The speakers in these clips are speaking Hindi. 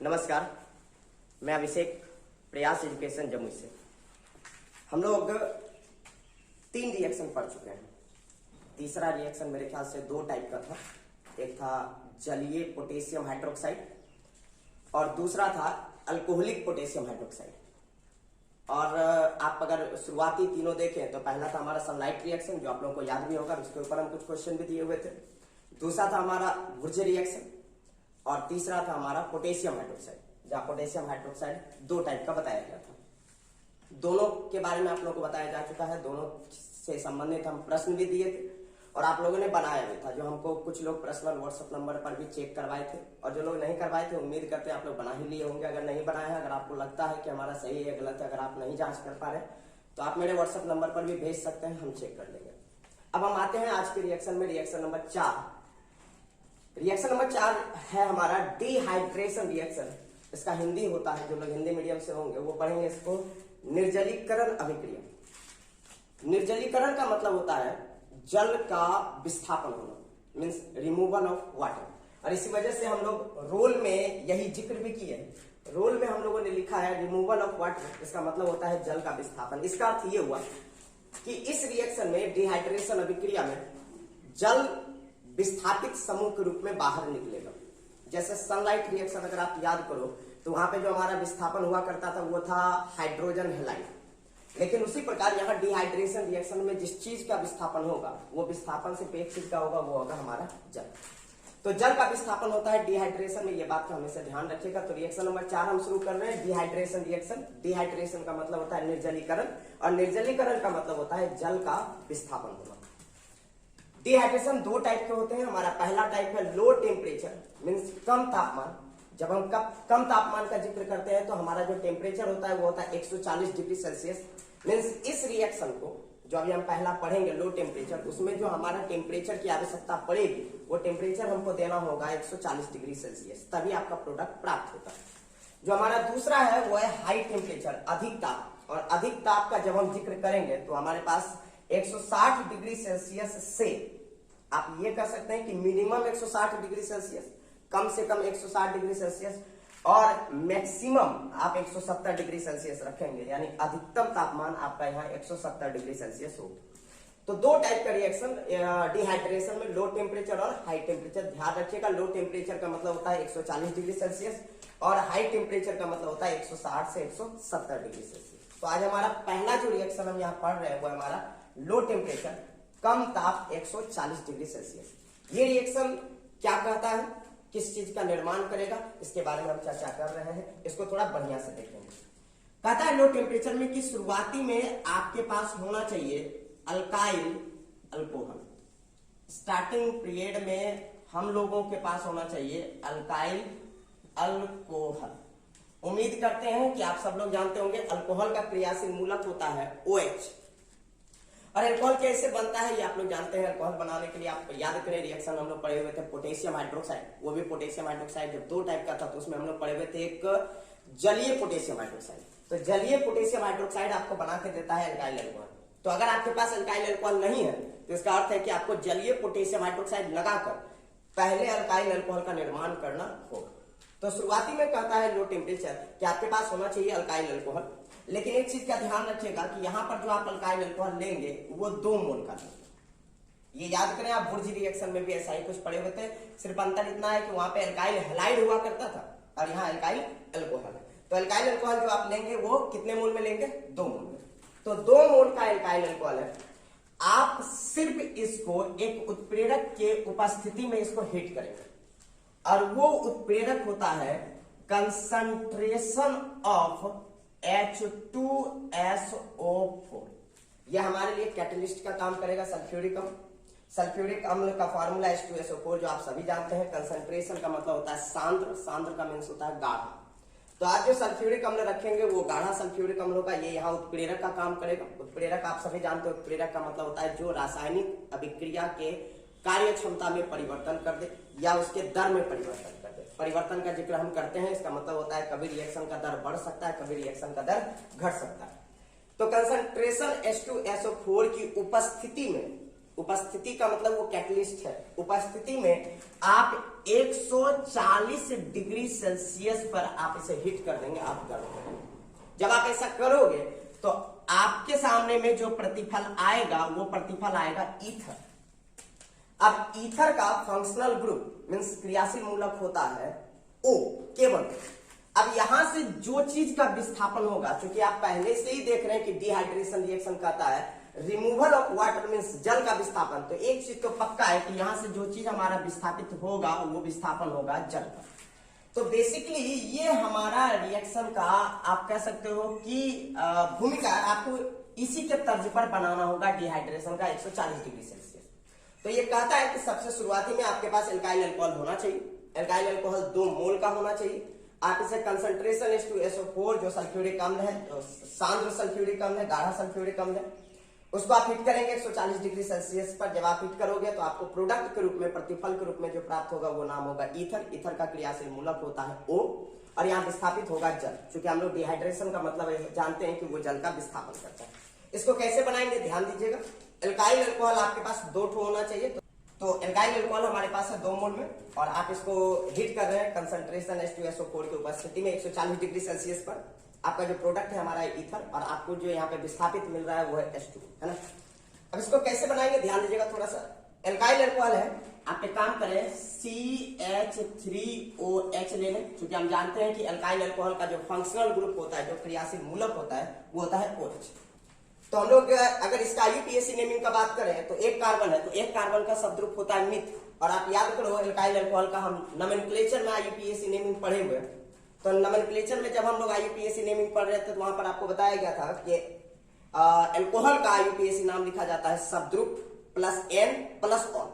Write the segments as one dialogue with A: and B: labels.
A: नमस्कार, मैं अभिषेक, प्रयास एजुकेशन जम्मू से। हम लोग 3 रिएक्शन पढ़ चुके हैं। तीसरा रिएक्शन मेरे ख्याल से 2 टाइप का था। एक था जलीय पोटेशियम हाइड्रोक्साइड और दूसरा था अल्कोहलिक पोटेशियम हाइड्रोक्साइड। और आप अगर शुरुआती तीनों देखें तो पहला था हमारा सनलाइट रिएक्शन, जो आप लोगों को याद भी होगा, उसके ऊपर हम कुछ क्वेश्चन भी दिए हुए थे। दूसरा था हमारा वुर्ज रिएक्शन और तीसरा था हमारा पोटेशियम हाइड्रोक्साइड, जहां पोटेशियम हाइड्रोक्साइड 2 टाइप का बताया गया था। दोनों के बारे में आप लोगों को बताया जा चुका है, दोनों से संबंधित हम प्रश्न भी दिए थे और आप लोगों ने बनाया भी था, जो हमको कुछ लोग पर्सनल व्हाट्सएप नंबर पर भी चेक करवाए थे। और जो लोग नहीं करवाए थे, उम्मीद करते हैं आप लोग बना ही लिए होंगे। अगर नहीं बनाए हैं, अगर आपको लगता है कि हमारा सही है गलत है, अगर आप नहीं जांच कर पा रहे तो आप मेरे व्हाट्सएप नंबर पर भी भेज सकते हैं, हम चेक कर लेंगे। अब हम आते हैं आज के रिएक्शन में, रिएक्शन नंबर 4। रिएक्शन नंबर 4 है हमारा डिहाइड्रेशन रिएक्शन। इसका हिंदी होता है, जो लोग हिंदी मीडियम से होंगे वो पढ़ेंगे इसको निर्जलीकरण अभिक्रिया। निर्जलीकरण का मतलब होता है जल का विस्थापन होना, मीन्स रिमूवल ऑफ वाटर। और इसी वजह से हम लोग रोल में यही जिक्र भी किए हैं। रोल में हम लोगों ने लिखा है रिमूवल ऑफ वाटर, इसका मतलब होता है जल का विस्थापन। इसका अर्थ ये हुआ कि इस रिएक्शन में, डिहाइड्रेशन अभिक्रिया में, जल विस्थापित समूह के रूप में बाहर निकलेगा। जैसे सनलाइट रिएक्शन अगर आप याद करो तो वहां पे जो हमारा विस्थापन हुआ करता था वो था हाइड्रोजन हैलाइड। लेकिन उसी प्रकार यहाँ डिहाइड्रेशन रिएक्शन में जिस चीज का विस्थापन होगा, वो विस्थापन से एक चीज का होगा, वो होगा हमारा जल। तो जल का विस्थापन होता है डिहाइड्रेशन में, ये बात का हमेशा ध्यान रखिएगा। तो रिएक्शन नंबर 4 हम शुरू कर रहे हैं, डिहाइड्रेशन रिएक्शन। डिहाइड्रेशन का मतलब होता है निर्जलीकरण और निर्जलीकरण का मतलब होता है जल का विस्थापन होना। डिहाइड्रेशन 2 टाइप के होते हैं। हमारा पहला टाइप है लो टेम्परेचर, मीन्स कम तापमान। जब हम कम तापमान का जिक्र करते हैं तो हमारा जो टेम्परेचर होता है वो होता है 140 डिग्री सेल्सियस। मीन्स इस रिएक्शन को जो अभी हम पहला पढ़ेंगे लो टेम्परेचर, उसमें जो हमारा टेम्परेचर की आवश्यकता पड़ेगी वो टेम्परेचर हमको देना होगा 140 डिग्री सेल्सियस, तभी आपका प्रोडक्ट प्राप्त होता है। जो हमारा दूसरा है वो है हाई टेम्परेचर, अधिक ताप। और अधिक ताप का जब हम जिक्र करेंगे तो हमारे पास 160 डिग्री सेल्सियस से आप ये कह सकते हैं कि मिनिमम 160 डिग्री सेल्सियस, कम से कम 160 डिग्री सेल्सियस और मैक्सिमम आप 170 डिग्री सेल्सियस रखेंगे, यानी अधिकतम तापमान आपका यहाँ 170 डिग्री सेल्सियस हो। तो 2 टाइप का रिएक्शन डिहाइड्रेशन में, लो टेम्परेचर और हाई टेम्परेचर। ध्यान रखिएगा, लो टेम्परेचर का मतलब होता है 140 डिग्री सेल्सियस और हाई टेम्परेचर का मतलब होता है 160 से 170 डिग्री सेल्सियस। तो आज हमारा पहला जो रिएक्शन हम यहाँ पढ़ रहे हैं वो हमारा लो टेम्परेचर, कम ताप 140 डिग्री सेल्सियस। ये रिएक्शन क्या कहता है, किस चीज का निर्माण करेगा, इसके बारे में हम चर्चा कर रहे हैं। इसको थोड़ा बढ़िया से देखेंगे। कहता है लो टेम्परेचर में कि शुरुआती में आपके पास होना चाहिए अल्काइल अल्कोहल। स्टार्टिंग पीरियड में हम लोगों के पास होना चाहिए अल्काइल अल्कोहल। उम्मीद करते हैं कि आप सब लोग जानते होंगे अल्कोहल का क्रियाशील मूलक होता है OH। और अल्कोहल कैसे बनता है ये आप लोग जानते हैं। अल्कोहल बनाने के लिए आप याद करें, रिएक्शन हम लोग पढ़े हुए थे पोटेशियम हाइड्रोक्साइड, वो भी पोटेशियम हाइड्रोक्साइड जब 2 टाइप का था तो उसमें हम लोग पढ़े हुए थे एक जलीय पोटेशियम हाइड्रोक्साइड। तो जलीय पोटेशियम हाइड्रोक्साइड आपको बना के देता है अल्काइल अल्कोहल। तो अगर आपके पास अल्काइल अल्कोहल नहीं है तो इसका अर्थ है कि आपको जलीय पोटेशियम हाइड्रोक्साइड लगाकर पहले अल्काइल अल्कोहल का निर्माण करना होगा। तो शुरुआती में कहता है लो टेम्परेचर कि आपके पास होना चाहिए अल्काइल अल्कोहल। लेकिन एक चीज का ध्यान रखिएगा कि यहां पर जो आप अल्काइल अल्कोहल लेंगे वो 2 मोल का लेंगे। ये याद करें, आप वुर्ज रिएक्शन में भी ऐसा ही कुछ पढ़े हुए थे। सिर्फ अंतर इतना है कि वहां पे अल्काइल हैलाइड हुआ करता था और यहाँ अल्काइल अल्कोहल है। तो अल्काइल अल्कोहल जो आप लेंगे वो कितने मोल में लेंगे, 2 मोल में। तो 2 मोल का अल्काइल अल्कोहल है। आप सिर्फ इसको एक उत्प्रेरक के उपस्थिति में इसको हीट करेंगे और वो उत्प्रेरक होता है कंसंट्रेशन ऑफ H2SO4। यह हमारे लिए कैटलिस्ट का काम करेगा, सल्फ्यूरिक अम्ल। सल्फ्यूरिक अम्ल का फार्मूला H2SO4 जो आप सभी जानते हैं। कंसंट्रेशन का मतलब होता है सांद्र, सांद्र का मीन्स होता है गाढ़ा। तो आप जो सल्फ्यूरिक अम्ल रखेंगे वो गाढ़ा सल्फ्यूरिक अम्ल होगा। ये यहाँ उत्प्रेरक का काम करेगा। उत्प्रेरक आप सभी जानते हो, उत्प्रेरक का मतलब होता है जो रासायनिक अभिक्रिया के कार्य क्षमता में परिवर्तन कर दे या उसके दर में परिवर्तन कर दे। परिवर्तन का जिक्र हम करते हैं, इसका मतलब होता है कभी रिएक्शन का दर बढ़ सकता है, कभी रिएक्शन का दर घट सकता है। तो कंसंट्रेशन H2SO4 की उपस्थिति में, उपस्थिति का मतलब वो कैटलिस्ट है, उपस्थिति में आप 140 डिग्री सेल्सियस पर आप इसे हीट कर देंगे, आप करोगे। जब आप ऐसा करोगे तो आपके सामने में जो प्रतिफल आएगा वो प्रतिफल आएगा ईथर। अब ईथर का फंक्शनल ग्रुप मींस क्रियाशील मूलक होता है O केवल। अब यहां से जो चीज का विस्थापन होगा, क्योंकि आप पहले से ही देख रहे हैं कि डिहाइड्रेशन रिएक्शन कहता है रिमूवल ऑफ वाटर मींस जल का विस्थापन, तो एक चीज तो पक्का है कि यहां से जो चीज हमारा विस्थापित होगा वो विस्थापन होगा जल का। तो बेसिकली ये हमारा रिएक्शन का आप कह सकते हो कि भूमिका आपको इसी के तर्ज पर बनाना होगा डिहाइड्रेशन का 140 डिग्री सेल्सियस। तो ये कहता है कि सबसे शुरुआती में आपके पास एल्काइल अल्कोहल होना चाहिए। एल्काइल अल्कोहल 2 मोल का होना चाहिए। आप इसे कंसंट्रेशन H2SO4 जो सल्फ्यूरिक अम्ल है, जो सांद्र सल्फ्यूरिक अम्ल है, गाढ़ा सल्फ्यूरिक अम्ल है, उसको आप हीट करेंगे 140 डिग्री सेल्सियस पर। जब आप हीट करोगे तो आपको प्रोडक्ट के रूप में, प्रतिफल के रूप में जो प्राप्त होगा वो नाम होगा ईथर। ईथर का क्रियाशील मूलक होता है O और यहाँ विस्थापित होगा जल। क्योंकि हम लोग डिहाइड्रेशन का मतलब जानते हैं कि वो जल का विस्थापन करता है। इसको कैसे बनाएंगे ध्यान दीजिएगा। एल्काइल अल्कोहल आपके पास 2 होना चाहिए। तो एल्काइल अल्कोहल हमारे पास है 2 मोल में और आप इसको हीट कर रहे हैं कंसंट्रेशन H2SO4 की उपस्थिति में 140 डिग्री सेल्सियस पर। आपका जो प्रोडक्ट है हमारा ईथर और आपको जो यहाँ पे विस्थापित मिल रहा है वो है H2, है ना। अब इसको कैसे बनाएंगे ध्यान दीजिएगा थोड़ा सा। एल्काइल अल्कोहल है, आप एक काम करें CH3OH ले लें, क्योंकि हम जानते हैं कि एल्काइल अल्कोहल का जो फंक्शनल ग्रुप होता है, जो क्रियाशील मूलक होता है, वो होता है OH। तो हम लोग अगर इसका IUPAC नेमिंग का बात करें तो एक कार्बन है, तो एक कार्बन का शब्द होता है मिथ। और आप याद करो एल्काइल अल्कोहल का हम नोमेनक्लेचर में IUPAC नेमिंग पढ़े हुए। तो नोमेनक्लेचर में जब हम लोग IUPAC नेमिंग पढ़ रहे थे तो वहां पर आपको बताया गया था कि अल्कोहल का IUPAC नाम लिखा जाता है शब्दरूप प्लस N प्लस ऑन।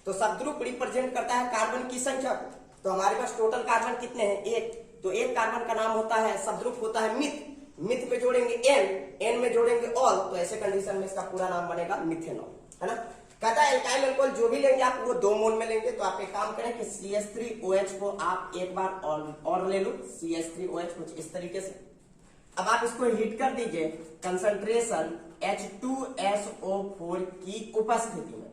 A: तो शब्दरूप रिप्रेजेंट करता है कार्बन की संख्या को। तो हमारे पास टोटल कार्बन कितने हैं? 1। तो एक कार्बन का नाम होता है, शब्दरूप होता है मिथ। मिथ में जोड़ेंगे N, N में जोड़ेंगे ऑल, तो ऐसे कंडीशन में इसका पूरा नाम बनेगा मिथेनॉल, है ना। कहता है एल्काइल अल्कोहल जो भी लेंगे आप वो 2 मोल में लेंगे। तो आप एक काम करें कि CH3OH को आप एक बार और ले लो, CH3OH कुछ इस तरीके से। अब आप इसको हीट कर दीजिए कंसंट्रेशन H2SO4 की उपस्थिति में,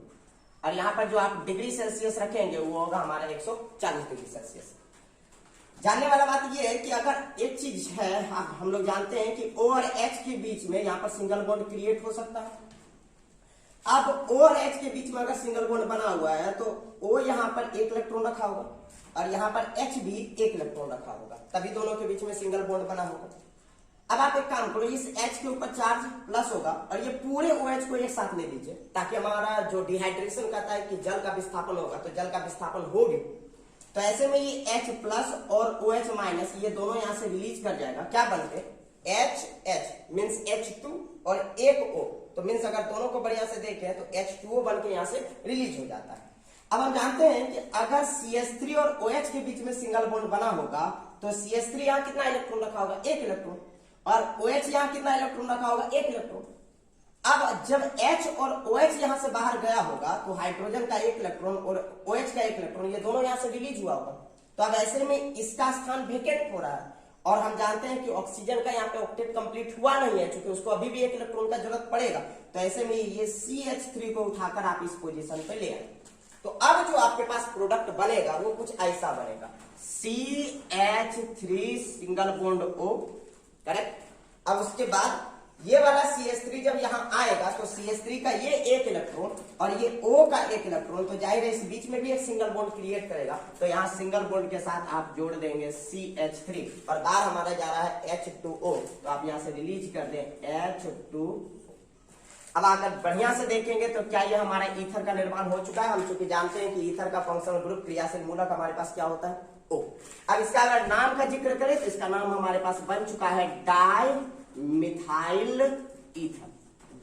A: और यहाँ पर जो आप डिग्री सेल्सियस रखेंगे वो होगा हमारा 140 डिग्री सेल्सियस। जानने वाला बात ये है कि अगर एक चीज है, हम लोग जानते हैं कि O और H के बीच में यहाँ पर सिंगल बॉन्ड क्रिएट हो सकता है। अब O और H के बीच में अगर सिंगल बॉन्ड बना हुआ है तो O यहाँ पर 1 इलेक्ट्रॉन रखा होगा और यहाँ पर H भी 1 इलेक्ट्रॉन रखा होगा, तभी दोनों के बीच में सिंगल बॉन्ड बना होगा। अब आप एक काम करो, इस H के ऊपर चार्ज प्लस होगा और ये पूरे OH को एक साथ ले लीजिए, ताकि हमारा जो डिहाइड्रेशन कहता है कि जल का विस्थापन होगा, तो जल का विस्थापन होगी। तो ऐसे में ये H प्लस और OH माइनस ये दोनों यहाँ से रिलीज कर जाएगा। क्या बनते? H मीन्स H2 और एक O, तो मीन्स अगर दोनों को बढ़िया से देखें तो H2O बन के यहाँ से रिलीज हो जाता है। अब हम जानते हैं कि अगर CH3 और OH के बीच में सिंगल बॉन्ड बना होगा तो CH3 यहाँ कितना इलेक्ट्रॉन रखा होगा? 1 इलेक्ट्रॉन, और OH यहाँ कितना इलेक्ट्रॉन रखा होगा? 1 इलेक्ट्रॉन। अब जब H और OH यहाँ से बाहर गया होगा तो हाइड्रोजन का 1 इलेक्ट्रॉन और OH का 1 इलेक्ट्रॉन ये दोनों यहाँ से रिलीज हुआ होगा। तो अब ऐसे में इसका स्थान वेकेंट हो रहा है, और हम जानते हैं कि ऑक्सीजन का यहाँ पे ऑक्टेट कंप्लीट हुआ नहीं है, क्योंकि उसको अभी भी 1 इलेक्ट्रॉन का जरूरत पड़ेगा। तो ऐसे में ये CH3 को उठाकर आप इस पोजीशन पे ले आए। तो अब जो आपके पास प्रोडक्ट बनेगा वो कुछ ऐसा बनेगा, CH3 single bond O, correct. अब उसके बाद ये वाला CH3 जब यहाँ आएगा तो CH3 का ये 1 इलेक्ट्रॉन और ये O का 1 इलेक्ट्रॉन, तो जाहिर है इस बीच में भी एक सिंगल बॉन्ड क्रिएट करेगा। तो यहाँ सिंगल बॉन्ड के साथ आप जोड़ देंगे CH3 और बाहर हमारा जा रहा है H2O, तो आप यहाँ से रिलीज कर दें H2। अब अगर बढ़िया से देखेंगे तो क्या ये हमारा ईथर का निर्माण हो चुका है। हम चूंकि जानते हैं कि ईथर का फंक्शनल ग्रुप क्रियाशील मूलक हमारे पास क्या होता है? O। अब इसका अगर नाम का जिक्र करें तो इसका नाम हमारे पास बन चुका है di methyl ether.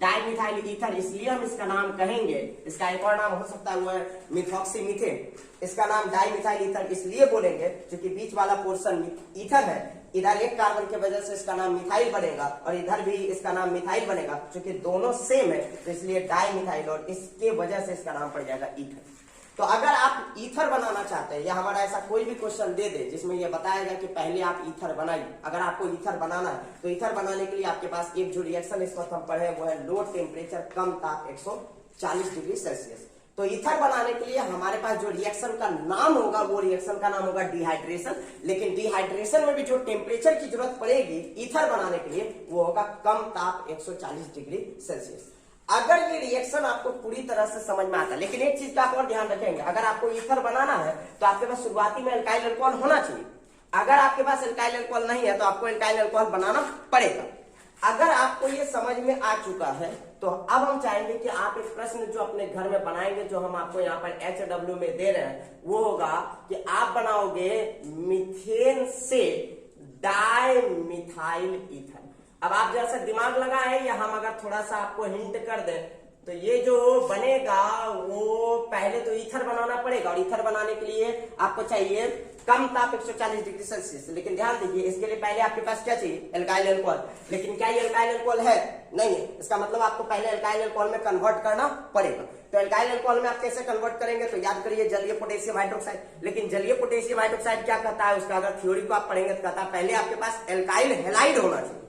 A: Di methyl ether इसलिए हम इसका नाम कहेंगे, इसका एक और नाम हो सकता है वो है मिथॉक्सी मीथेन। इसका नाम डाई मिथाइल ईथर इसलिए बोलेंगे क्योंकि बीच वाला पोर्शन ईथर है, इधर एक कार्बन की वजह से इसका नाम मिथाइल बनेगा और इधर भी इसका नाम मिथाइल बनेगा, क्योंकि दोनों सेम है तो इसलिए डाई मिथाइल, और इसके वजह से इसका नाम पड़ जाएगा ईथर। तो अगर आप ईथर बनाना चाहते हैं या हमारा ऐसा कोई भी क्वेश्चन दे दे जिसमें यह बताएगा कि पहले आप ईथर बनाइए, अगर आपको ईथर बनाना है तो ईथर बनाने के लिए आपके पास एक जो रिएक्शन इस वक्त हम पढ़े वो है लो टेम्परेचर कम ताप 140 डिग्री सेल्सियस। तो ईथर बनाने के लिए हमारे पास जो रिएक्शन का नाम होगा वो रिएक्शन का नाम होगा डिहाइड्रेशन। लेकिन डिहाइड्रेशन में भी जो टेम्परेचर की जरूरत पड़ेगी ईथर बनाने के लिए वो होगा कम ताप 140 डिग्री सेल्सियस। अगर ये रिएक्शन आपको पूरी तरह से समझ में आता है, लेकिन एक चीज का आप और ध्यान रखेंगे, अगर आपको ईथर बनाना है तो आपके पास शुरुआती में एल्काइल अल्कोहल होना चाहिए। अगर आपके पास एल्काइल अल्कोहल नहीं है तो आपको एल्काइल अल्कोहल बनाना पड़ेगा। अगर आपको ये समझ में आ चुका है तो अब हम चाहेंगे कि आप एक प्रश्न जो अपने घर में बनाएंगे, जो हम आपको यहाँ पर HW में दे रहे हैं, वो होगा कि आप बनाओगे मीथेन से डाइमिथाइल ईथर। अब आप जैसा दिमाग लगाए या हम अगर थोड़ा सा आपको हिंट कर दें तो ये जो बनेगा वो पहले तो ईथर बनाना पड़ेगा, और ईथर बनाने के लिए आपको चाहिए कम ताप 140 डिग्री सेल्सियस। लेकिन ध्यान दीजिए इसके लिए पहले आपके पास क्या चाहिए, एल्काइल अल्कोहल। लेकिन क्या ये एल्काइल अल्कोहल है? नहीं है। इसका मतलब आपको पहले एल्काइल अल्कोहल में कन्वर्ट करना पड़ेगा। तो एल्काइल अल्कोहल में आप कैसे कन्वर्ट करेंगे, तो याद करिए जलीय पोटेशियम हाइड्रोक्साइड। लेकिन जलीय पोटेशियम हाइड्रोक्साइड क्या कहता है, उसका अगर थ्योरी को आप पढ़ेंगे तो कहता है पहले आपके पास एल्काइल हैलाइड होना चाहिए।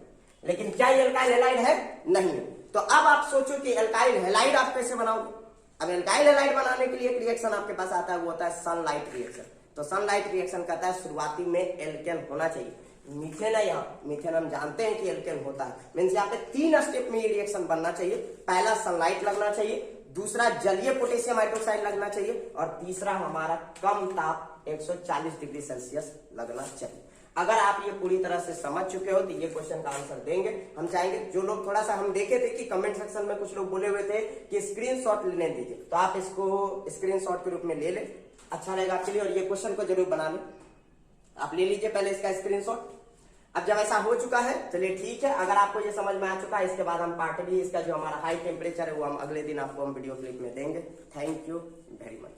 A: लेकिन क्या ये एल्काइल हैलाइड है? नहीं है। तो अब आप सोचो कि एल्काइल हैलाइड आप कैसे बनाओगे। अब एल्काइल हैलाइड बनाने के लिए एक रिएक्शन आपके पास आता है, वो होता है सनलाइट रिएक्शन। तो सनलाइट रिएक्शन कहता है शुरुआती में एल्केन होना चाहिए। मीथेन है, यहाँ मीथेन हम जानते हैं कि एल्केन होता है। मीन्स यहाँ पे 3 स्टेप में ये रिएक्शन बनना चाहिए। पहला सनलाइट लगना चाहिए, दूसरा जलीय पोटेशियम हाइड्रोक्साइड लगना चाहिए, और तीसरा हमारा कम ताप 140 डिग्री सेल्सियस लगना चाहिए। अगर आप ये पूरी तरह से समझ चुके हो तो ये क्वेश्चन का आंसर देंगे। हम चाहेंगे जो लोग थोड़ा सा हम देखे थे कि कमेंट सेक्शन में कुछ लोग बोले हुए थे कि स्क्रीनशॉट लेने दीजिए, तो आप इसको स्क्रीनशॉट के रूप में ले लें, अच्छा रहेगा आपके लिए। और ये क्वेश्चन को जरूर बना लें, आप ले लीजिए पहले इसका स्क्रीनशॉट। अब जब ऐसा हो चुका है चलिए ठीक है, अगर आपको ये समझ में आ चुका है इसके बाद हम पार्ट बी इसका जो हमारा हाई टेम्परेचर है वो हम अगले दिन आपको हम वीडियो क्लिप में देंगे। Thank you very much.